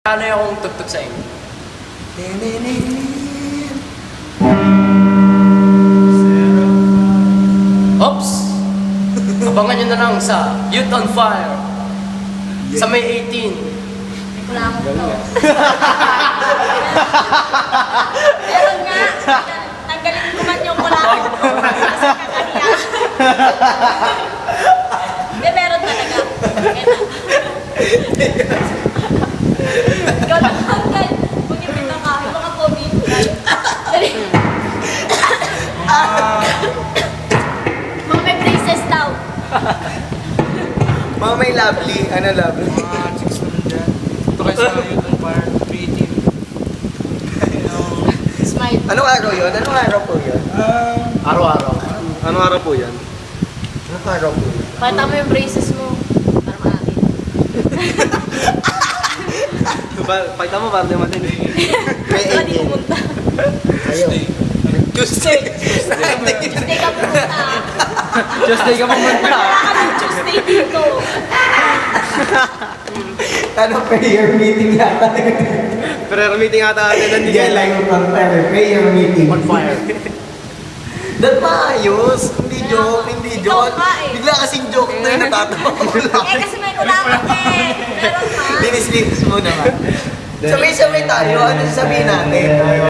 Ano yung tugtog sa inyo? Oops! Abangan nyo na lang sa Youth on Fire sa May 18. Wala mo to. Meron nga. Tanggalin ko man yung wala mo. Kasi kakahiya. Hindi, meron talaga. Ikaw lang hanggang. Huwag yung pinakahin. Mga COVID. Dali. Mga may braces daw. Mga may lovely. Ano lovely? Mga chicks naman dyan. Ito kayo sa Youth on Fire, creative. Smile. Anong araw yun? Anong araw po yun? Araw-araw. Anong araw po yan? Anong araw po yun? Pakita mo yung braces mo. Para maakin. Pakita mo para naman din. May Para di pumunta. Ayaw. Tuesday. Tuesday ka pumunta. Tuesday ka pumunta. Wala kami Tuesday dito. Ano, prayer meeting yata. Prayer meeting ata natin Hindi lang yung prayer meeting. On fire. Dahil maayos. Hindi joke, hindi Ikaw joke. nga eh. Bigla kasing joke na yun, natatawa ko lang. Eh kasi may kulangan eh. Meron pa. Linis-linis muna ba? Sabay-sabay tayo, ano sabihin natin?